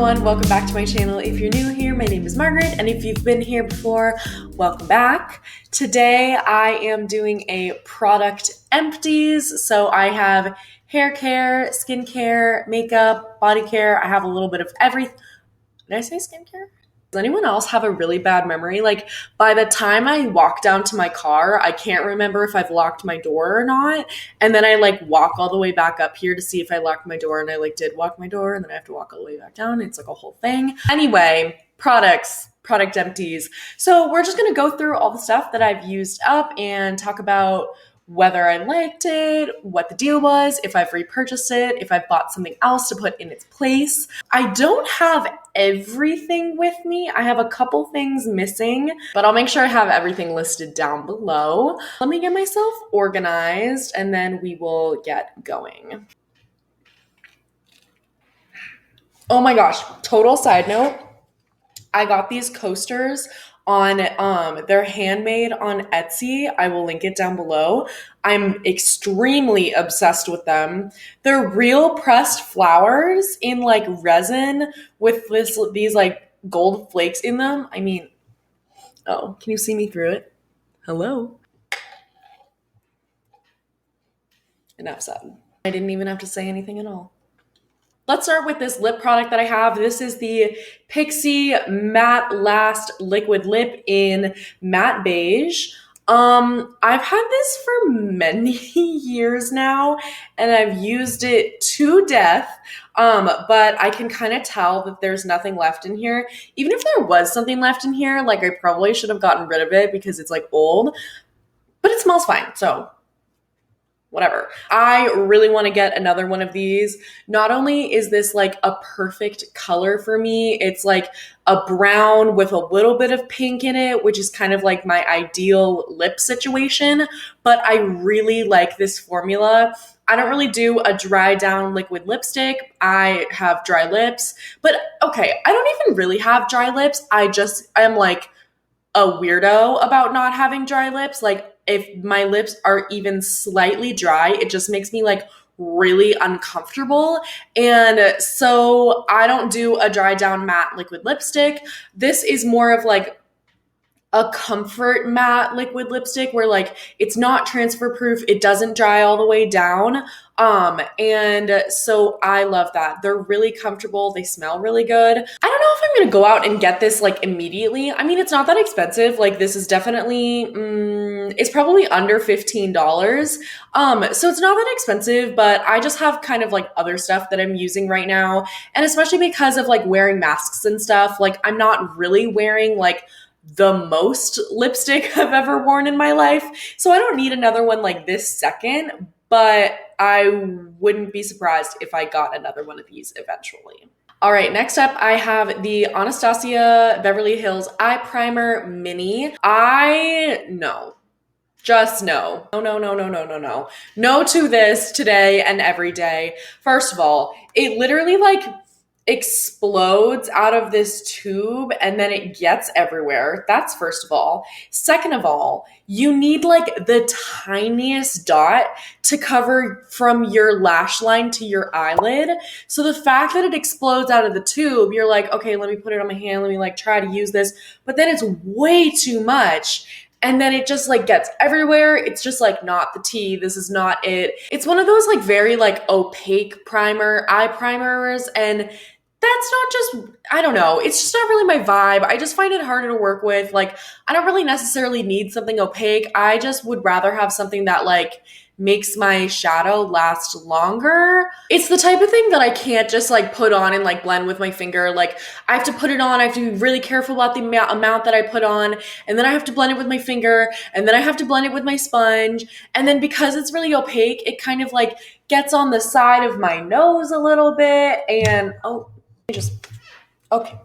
everyone, welcome back to my channel. If you're new here, my name is Margaret, and if you've been here before, welcome back. Today I am doing a product empties, so I have hair care, skincare, makeup, body care. I have a little bit of everything. Did I say skincare? Does anyone else have a really bad memory? Like, by the time I walk down to my car, I can't remember if I've locked my door or not. And then I walk all the way back up here to see if I locked my door, and I did lock my door, and then I have to walk all the way back down. It's a whole thing. Anyway, product empties. So we're just going to go through all the stuff that I've used up and talk about whether I liked it, what the deal was, if I've repurchased it, if I've bought something else to put in its place. I don't have everything with me. I have a couple things missing, but I'll make sure I have everything listed down below. Let me get myself organized and then we will get going. Oh my gosh, total side note. I got these coasters on they're handmade on Etsy. I will link it down below. I'm extremely obsessed with them. They're real pressed flowers in resin with these gold flakes in them. I mean, oh, can you see me through it? Hello. Enough said. I didn't even have to say anything at all. Let's start with this lip product that I have. This is the Pixi Matte Last Liquid Lip in Matte Beige. I've had this for many years now, and I've used it to death, but I can kind of tell that there's nothing left in here. Even if there was something left in here, I probably should have gotten rid of it because it's old, but it smells fine, so whatever. I really want to get another one of these. Not only is this a perfect color for me, it's a brown with a little bit of pink in it, which is kind of my ideal lip situation, but I really like this formula. I don't really do a dry down liquid lipstick. I have dry lips, but okay, I don't even really have dry lips. I'm a weirdo about not having dry lips. If my lips are even slightly dry, it just makes me really uncomfortable. And so I don't do a dry down matte liquid lipstick. This is more of a comfort matte liquid lipstick where it's not transfer proof. It doesn't dry all the way down. And so I love that. They're really comfortable. They smell really good. I don't know if I'm going to go out and get this immediately. I mean, it's not that expensive. This is definitely, it's probably under $15. So it's not that expensive, but I just have kind of other stuff that I'm using right now. And especially because of wearing masks and stuff, I'm not really wearing the most lipstick I've ever worn in my life. So I don't need another one this second, but I wouldn't be surprised if I got another one of these eventually. All right, next up, I have the Anastasia Beverly Hills Eye Primer Mini. Just no. No. No to this today and every day. First of all, it literally explodes out of this tube and then it gets everywhere. That's first of all. Second of all, you need the tiniest dot to cover from your lash line to your eyelid. So the fact that it explodes out of the tube, you're okay, let me put it on my hand. Let me try to use this. But then it's way too much. And then it just gets everywhere. It's just not the tea. This is not it. It's one of those very opaque eye primers, and that's not just, I don't know, it's just not really my vibe. I just find it harder to work with. I don't really necessarily need something opaque. I just would rather have something that makes my shadow last longer. It's the type of thing that I can't just put on and blend with my finger. I have to put it on. I have to be really careful about the amount that I put on. And then I have to blend it with my finger. And then I have to blend it with my sponge. And then because it's really opaque, it kind of gets on the side of my nose a little bit. And, okay.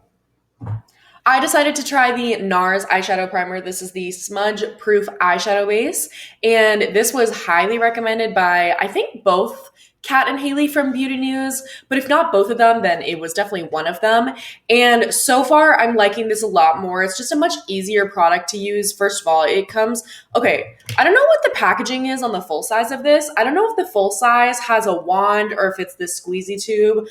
I decided to try the NARS eyeshadow primer. This is the smudge proof eyeshadow base. And this was highly recommended by, I think, both Kat and Haley from Beauty News, but if not both of them, then it was definitely one of them. And so far, I'm liking this a lot more. It's just a much easier product to use. First of all, it comes, okay, I don't know what the packaging is on the full size of this. I don't know if the full size has a wand or if it's this squeezy tube,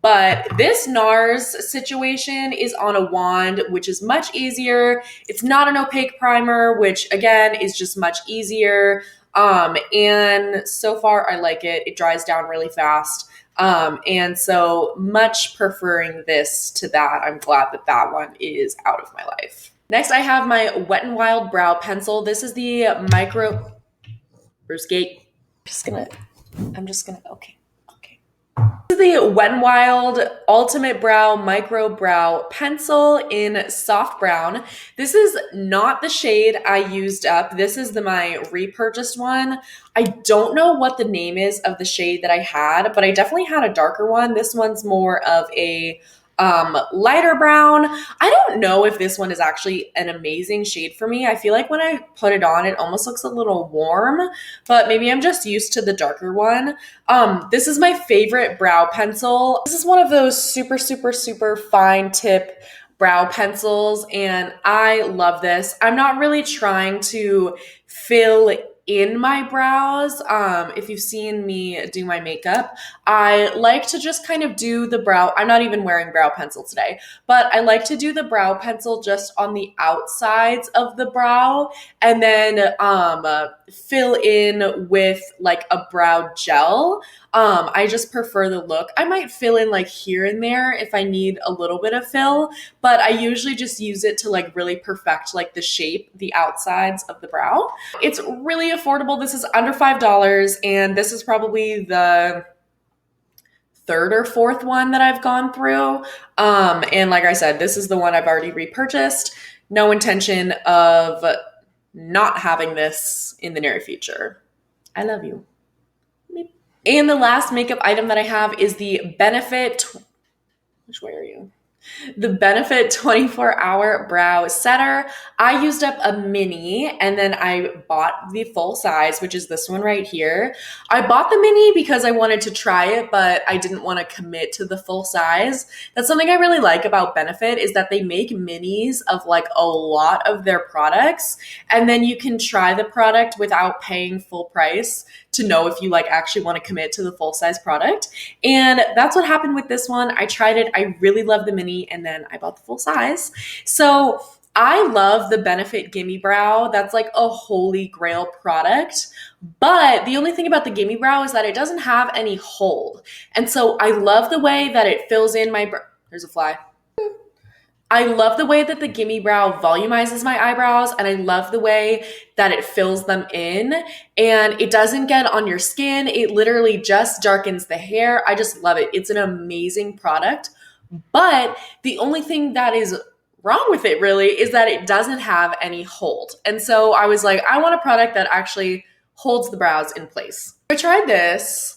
but this NARS situation is on a wand, which is much easier. It's not an opaque primer, which again is just much easier. And so far I like it. It dries down really fast. And so much preferring this to that. I'm glad that that one is out of my life. Next, I have my Wet n Wild brow pencil. This is the micro Brucegate. I'm just gonna, okay. This is the Wet n Wild Ultimate Brow Micro Brow Pencil in soft brown. This is not the shade I used up. This is my repurchased one. I don't know what the name is of the shade that I had, but I definitely had a darker one. This one's more of a lighter brown. I don't know if this one is actually an amazing shade for me. I feel like when I put it on, it almost looks a little warm, but maybe I'm just used to the darker one. This is my favorite brow pencil. This is one of those super, super, super fine tip brow pencils, and I love this. I'm not really trying to fill in my brows. If you've seen me do my makeup, I like to just kind of do the brow. I'm not even wearing brow pencil today, but I like to do the brow pencil just on the outsides of the brow and then fill in with like a brow gel. I just prefer the look. I might fill in like here and there if I need a little bit of fill, but I usually just use it to like really perfect like the shape, the outsides of the brow. It's really affordable. This is under $5, and this is probably the third or fourth one that I've gone through. And like I said, this is the one I've already repurchased. No intention of not having this in the near future. I love you. And the last makeup item that I have is the Benefit, which way are you? The Benefit 24-Hour Brow Setter. I used up a mini and then I bought the full size, which is this one right here. I bought the mini because I wanted to try it, but I didn't want to commit to the full size. That's something I really like about Benefit is that they make minis of like a lot of their products, and then you can try the product without paying full price to know if you like actually want to commit to the full size product. And that's what happened with this one. I tried it. I really love the mini, and then I bought the full size. So I love the Benefit Gimme Brow. That's like a holy grail product. But the only thing about the Gimme Brow is that it doesn't have any hold. And so I love the way that it fills in my brow. There's a fly. I love the way that the Gimme Brow volumizes my eyebrows, and I love the way that it fills them in, and it doesn't get on your skin. It literally just darkens the hair. I just love it. It's an amazing product, but the only thing that is wrong with it really is that it doesn't have any hold. And so I was like, I want a product that actually holds the brows in place. I tried this.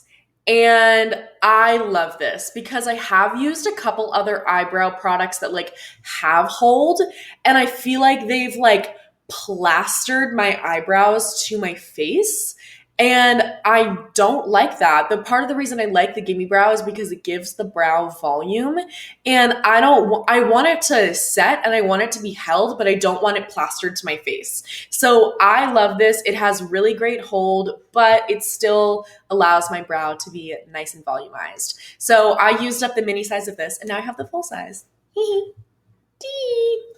And I love this because I have used a couple other eyebrow products that like have hold, and I feel like they've like plastered my eyebrows to my face. And I don't like that. The part of the reason I like the Gimme Brow is because it gives the brow volume, and I want it to set and I want it to be held, but I don't want it plastered to my face. So I love this. It has really great hold, but it still allows my brow to be nice and volumized. So I used up the mini size of this, and now I have the full size.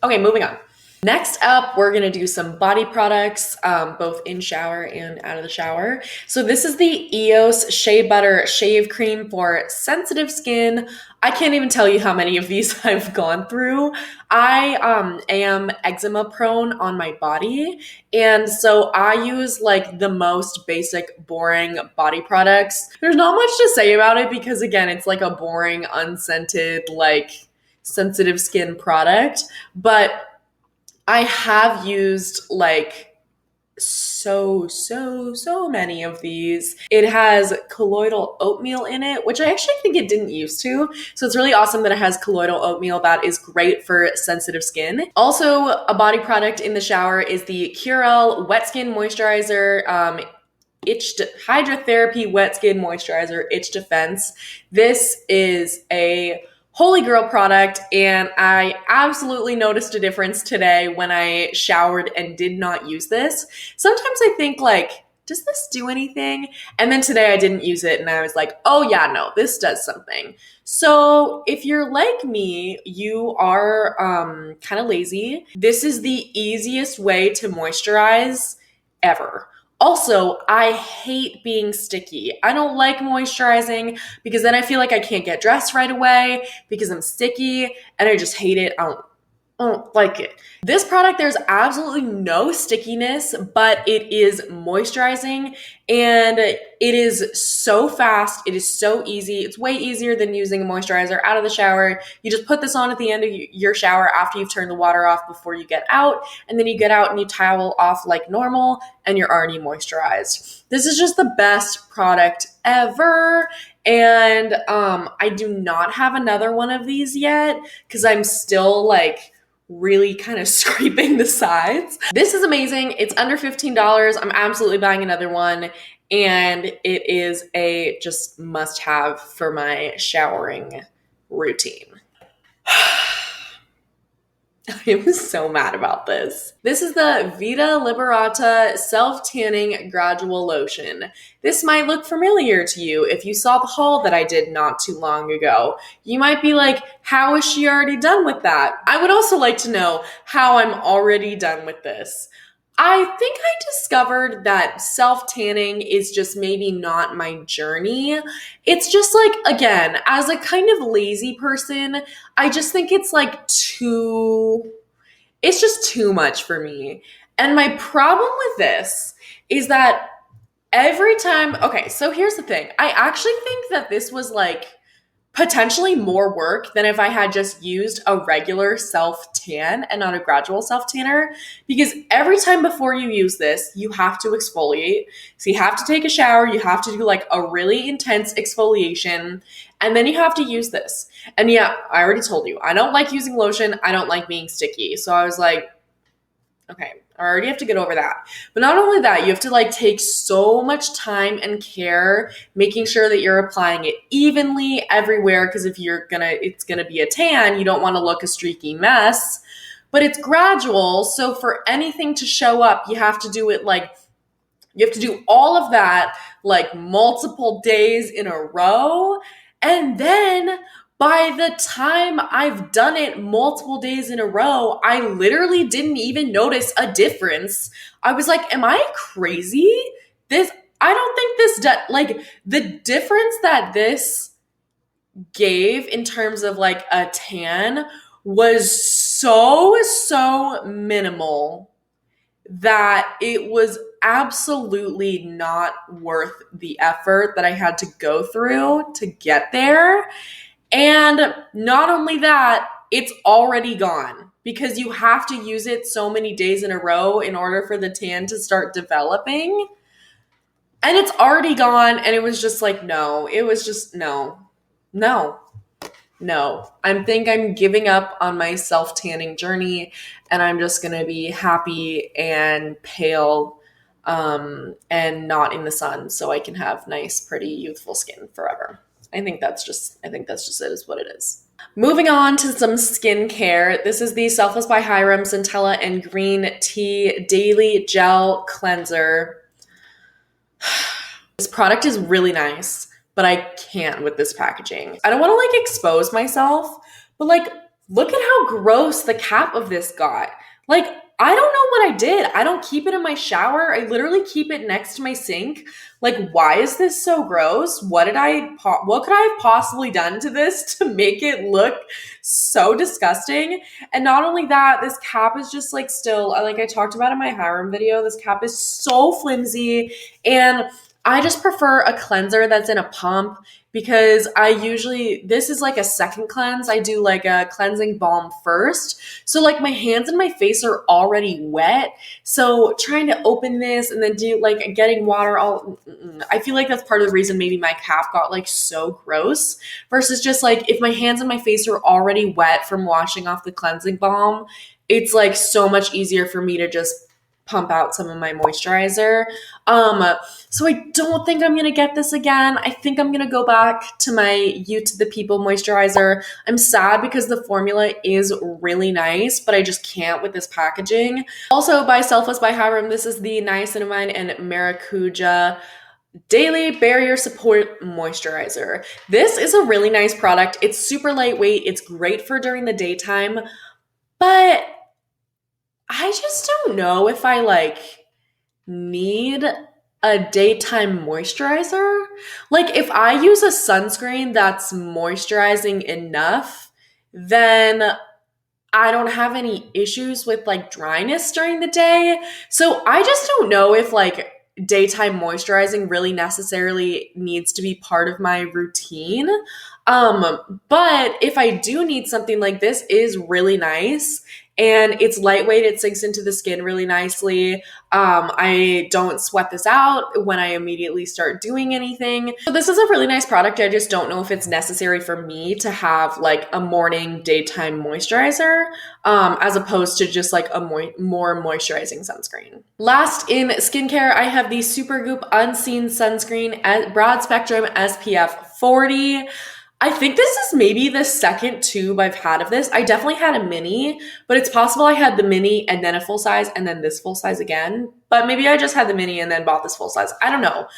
Okay, moving on. Next up, we're going to do some body products, both in shower and out of the shower. So this is the EOS Shea Butter Shave Cream for sensitive skin. I can't even tell you how many of these I've gone through. I am eczema prone on my body, and so I use like the most basic, boring body products. There's not much to say about it because, again, it's like a boring, unscented, like sensitive skin product, but I have used like so many of these. It has colloidal oatmeal in it, which I actually think it didn't used to. So it's really awesome that it has colloidal oatmeal. That is great for sensitive skin. Also, a body product in the shower is the Curel Wet Skin Moisturizer. Hydrotherapy Wet Skin Moisturizer Itch Defense. This is a holy grail product, and I absolutely noticed a difference today when I showered and did not use this. Sometimes I think like, does this do anything? And then today I didn't use it and I was like, oh yeah, no, this does something. So if you're like me, you are kind of lazy. This is the easiest way to moisturize ever. Also, I hate being sticky. I don't like moisturizing because then I feel like I can't get dressed right away because I'm sticky and I just hate it. I don't like it. This product, there's absolutely no stickiness, but it is moisturizing and it is so fast. It is so easy. It's way easier than using a moisturizer out of the shower. You just put this on at the end of your shower after you've turned the water off before you get out, and then you get out and you towel off like normal and you're already moisturized. This is just the best product ever. And I do not have another one of these yet because I'm still like really kind of scraping the sides. This is amazing. It's under $15. I'm absolutely buying another one. And it is a just must have for my showering routine. I am so mad about this. This is the Vita Liberata Self-Tanning Gradual Lotion. This might look familiar to you if you saw the haul that I did not too long ago. You might be like, how is she already done with that? I would also like to know how I'm already done with this. I think I discovered that self-tanning is just maybe not my journey. It's just like, again, as a kind of lazy person, I just think it's like it's just too much for me. And my problem with this is that every time, okay, so here's the thing. I actually think that this was like potentially more work than if I had just used a regular self-tan and not a gradual self-tanner, because every time before you use this, you have to exfoliate. So you have to take a shower, you have to do like a really intense exfoliation, and then you have to use this. And yeah, I already told you, I don't like using lotion, I don't like being sticky. So I was like, okay, I already have to get over that. But not only that, you have to like take so much time and care making sure that you're applying it evenly everywhere, because if it's gonna be a tan, you don't want to look a streaky mess. But it's gradual, so for anything to show up, you have to do it like, you have to do all of that like multiple days in a row. And then by the time I've done it multiple days in a row, I literally didn't even notice a difference. I was like, am I crazy? I don't think like the difference that this gave in terms of like a tan was so minimal that it was absolutely not worth the effort that I had to go through to get there. And not only that, it's already gone because you have to use it so many days in a row in order for the tan to start developing. And it's already gone. And it was just like, no, it was just no. I think I'm giving up on my self-tanning journey, and I'm just going to be happy and pale and not in the sun so I can have nice, pretty, youthful skin forever. I think that's just it is what it is. Moving on to some skincare. This is the Selfless by Hyram Centella and Green Tea Daily Gel Cleanser. This product is really nice, but I can't with this packaging. I don't want to like expose myself, but like, look at how gross the cap of this got. Like, I don't know what I did. I don't keep it in my shower. I literally keep it next to my sink. Like, why is this so gross? What could I have possibly done to this to make it look so disgusting? And not only that, this cap is just like still, like I talked about in my Hyram video, this cap is so flimsy, and I just prefer a cleanser that's in a pump because this is like a second cleanse. I do like a cleansing balm first. So like my hands and my face are already wet. So trying to open this and then do like getting water I feel like that's part of the reason maybe my cap got like so gross versus just like if my hands and my face are already wet from washing off the cleansing balm, it's like so much easier for me to just pump out some of my moisturizer. So I don't think I'm gonna get this again. I think I'm gonna go back to my You to the People moisturizer. I'm sad because the formula is really nice, but I just can't with this packaging. Also by Selfless by Hyram, this is the niacinamide and maracuja Daily Barrier Support Moisturizer. This is a really nice product. It's super lightweight. It's great for during the daytime, but I just don't know if I like need a daytime moisturizer. Like if I use a sunscreen that's moisturizing enough, then I don't have any issues with like dryness during the day. So I just don't know if like daytime moisturizing really necessarily needs to be part of my routine. But if I do need something like this is really nice and it's lightweight, it sinks into the skin really nicely. I don't sweat this out when I immediately start doing anything. So this is a really nice product. I just don't know if it's necessary for me to have like a morning daytime moisturizer, as opposed to just like a more moisturizing sunscreen. Last in skincare, I have the Supergoop Unseen Sunscreen at Broad Spectrum SPF 40. I think this is maybe the second tube I've had of this. I definitely had a mini, but it's possible I had the mini and then a full size and then this full size again. But maybe I just had the mini and then bought this full size. I don't know.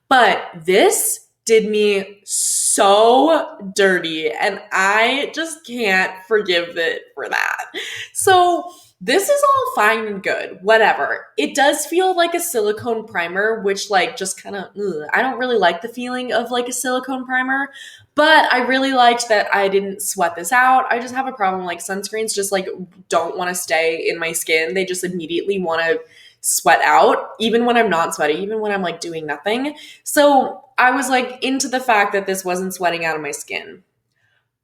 But this did me so dirty and I just can't forgive it for that. So this is all fine and good, whatever. It does feel like a silicone primer, which like just kind of, I don't really like the feeling of like a silicone primer, but I really liked that I didn't sweat this out. I just have a problem like sunscreens just like don't want to stay in my skin. They just immediately want to sweat out, even when I'm not sweaty, even when I'm like doing nothing. So I was like into the fact that this wasn't sweating out of my skin.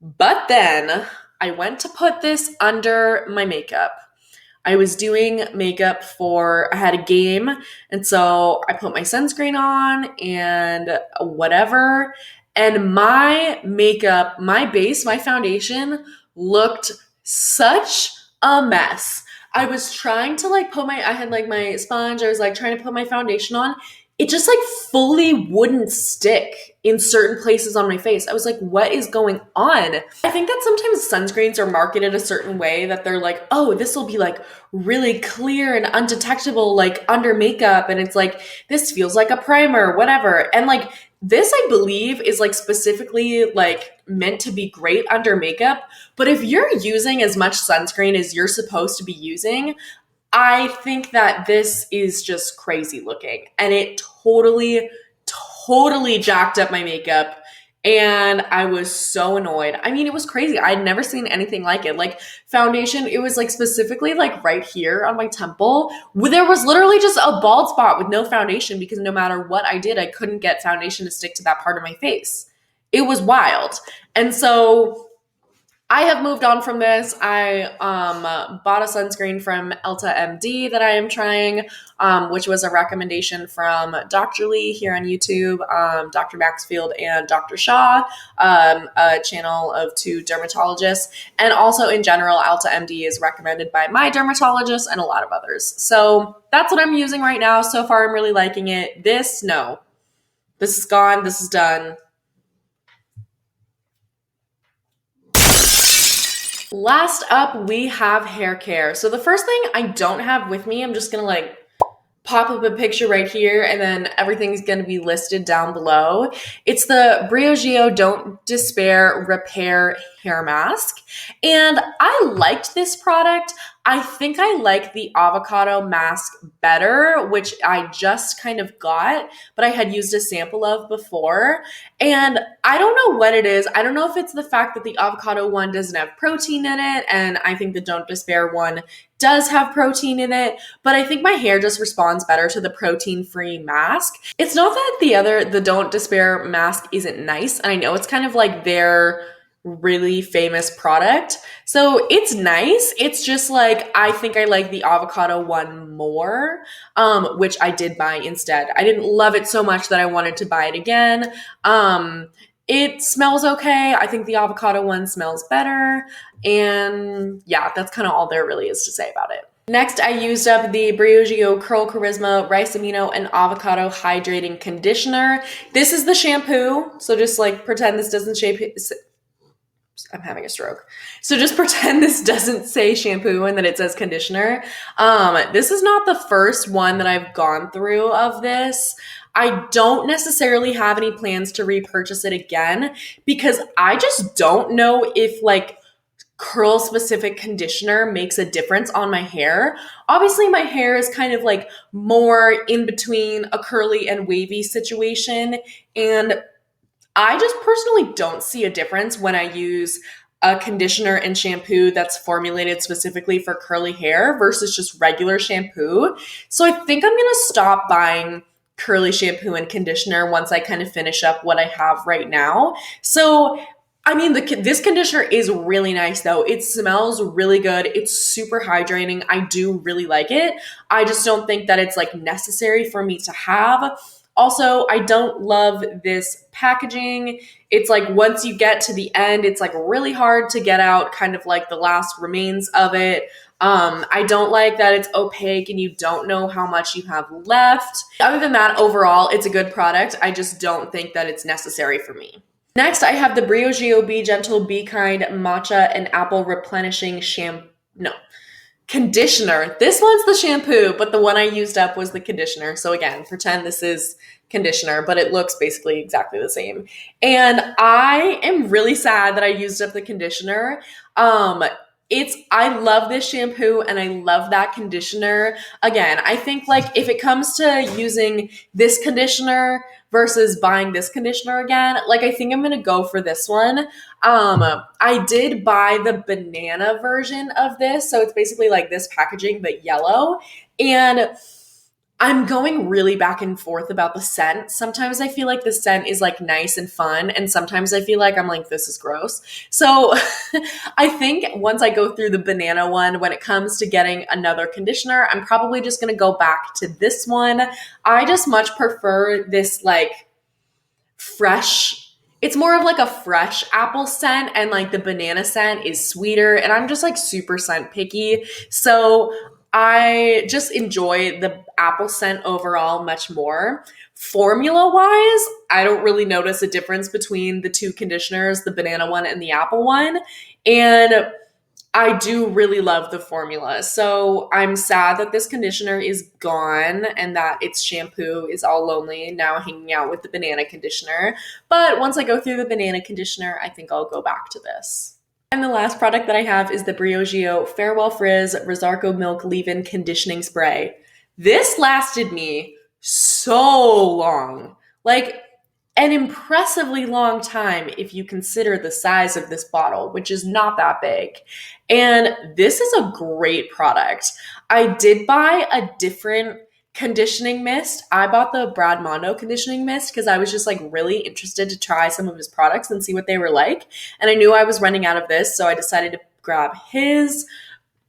But then I went to put this under my makeup. I was doing makeup I had a game, and so I put my sunscreen on and whatever, and my makeup, my base, my foundation looked such a mess. I was trying to like I had like my sponge, I was like trying to put my foundation on. It just like fully wouldn't stick in certain places on my face. I was like, what is going on? I think that sometimes sunscreens are marketed a certain way that they're like, oh, this will be like really clear and undetectable, like under makeup. And it's like, this feels like a primer, whatever. And like, this, I believe, is like specifically like meant to be great under makeup. But if you're using as much sunscreen as you're supposed to be using, I think that this is just crazy looking and it totally jacked up my makeup and I was so annoyed. I mean, it was crazy. I'd never seen anything like it. Like foundation, it was like specifically like right here on my temple. There was literally just a bald spot with no foundation because no matter what I did, I couldn't get foundation to stick to that part of my face. It was wild. And so I have moved on from this. I bought a sunscreen from Elta MD that I am trying, which was a recommendation from Dr. Lee here on YouTube, Dr. Maxfield and Dr. Shaw, a channel of two dermatologists. And also in general, Elta MD is recommended by my dermatologist and a lot of others. So that's what I'm using right now. So far, I'm really liking it. No. This is gone. This is done. Last up, we have hair care. So the first thing I don't have with me, I'm just going to like pop up a picture right here and then everything's going to be listed down below. It's the Briogeo Don't Despair Repair Hair Mask. And I liked this product. I think I like the avocado mask better, which I just kind of got, but I had used a sample of before. And I don't know what it is. I don't know if it's the fact that the avocado one doesn't have protein in it, and I think the Don't Despair one does have protein in it, but I think my hair just responds better to the protein-free mask. It's not that the Don't Despair mask isn't nice, and I know it's kind of like their really famous product. So it's nice. It's just like, I think I like the avocado one more, which I did buy instead. I didn't love it so much that I wanted to buy it again. It smells okay. I think the avocado one smells better. And yeah, that's kind of all there really is to say about it. Next, I used up the Briogeo Curl Charisma Rice Amino and Avocado Hydrating Conditioner. This is the shampoo, so just like pretend this doesn't I'm having a stroke. So just pretend this doesn't say shampoo and that it says conditioner. This is not the first one that I've gone through of this. I don't necessarily have any plans to repurchase it again because I just don't know if like curl specific conditioner makes a difference on my hair. Obviously, my hair is kind of like more in between a curly and wavy situation. And I just personally don't see a difference when I use a conditioner and shampoo that's formulated specifically for curly hair versus just regular shampoo. So I think I'm going to stop buying curly shampoo and conditioner once I kind of finish up what I have right now. So I mean, this conditioner is really nice though. It smells really good. It's super hydrating. I do really like it. I just don't think that it's like necessary for me to have. Also, I don't love this packaging. It's like once you get to the end, it's like really hard to get out kind of like the last remains of it. I don't like that it's opaque and you don't know how much you have left. Other than that, overall, it's a good product. I just don't think that it's necessary for me. Next, I have the Briogeo Be Gentle, Be Kind Matcha and Apple Replenishing Conditioner. This one's the shampoo, but the one I used up was the conditioner. So again, pretend this is conditioner, but it looks basically exactly the same. And I am really sad that I used up the conditioner. I love this shampoo and I love that conditioner. Again, I think like if it comes to using this conditioner versus buying this conditioner again, like I think I'm going to go for this one. I did buy the banana version of this. So it's basically like this packaging, but yellow. And I'm going really back and forth about the scent. Sometimes I feel like the scent is like nice and fun, and sometimes I feel like I'm like, this is gross. So I think once I go through the banana one, when it comes to getting another conditioner, I'm probably just gonna go back to this one. I just much prefer this like fresh, it's more of like a fresh apple scent, and like the banana scent is sweeter, and I'm just like super scent picky. So I just enjoy the apple scent overall much more. Formula wise, I don't really notice a difference between the two conditioners, the banana one and the apple one. And I do really love the formula. So I'm sad that this conditioner is gone and that its shampoo is all lonely now hanging out with the banana conditioner. But once I go through the banana conditioner, I think I'll go back to this. And the last product that I have is the Briogeo Farewell Frizz Rosarco Milk Leave-In Conditioning Spray. This lasted me so long, like an impressively long time if you consider the size of this bottle, which is not that big. And this is a great product. I did buy a different conditioning mist. I bought the Brad Mondo conditioning mist because I was just like really interested to try some of his products and see what they were like. And I knew I was running out of this, so I decided to grab his.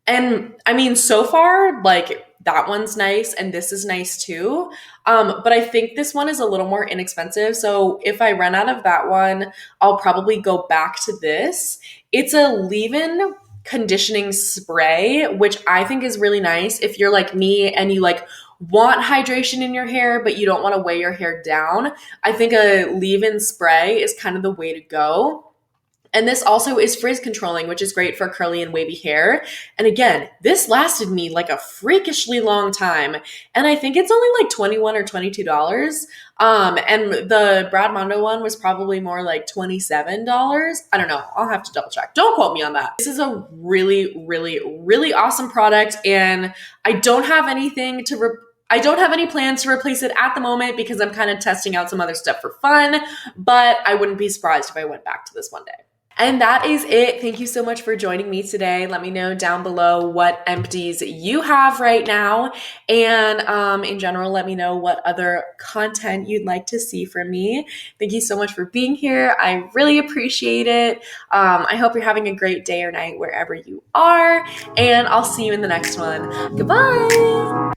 And I mean, so far, like that one's nice and this is nice too. But I think this one is a little more inexpensive. So if I run out of that one, I'll probably go back to this. It's a leave-in conditioning spray, which I think is really nice if you're like me and you like want hydration in your hair, but you don't want to weigh your hair down. I think a leave-in spray is kind of the way to go. And this also is frizz controlling, which is great for curly and wavy hair. And again, this lasted me like a freakishly long time. And I think it's only like $21 or $22. And the Brad Mondo one was probably more like $27. I don't know. I'll have to double check. Don't quote me on that. This is a really, really, really awesome product. And I don't have any plans to replace it at the moment because I'm kind of testing out some other stuff for fun, but I wouldn't be surprised if I went back to this one day. And that is it. Thank you so much for joining me today. Let me know down below what empties you have right now. And in general, let me know what other content you'd like to see from me. Thank you so much for being here. I really appreciate it. I hope you're having a great day or night wherever you are. And I'll see you in the next one. Goodbye.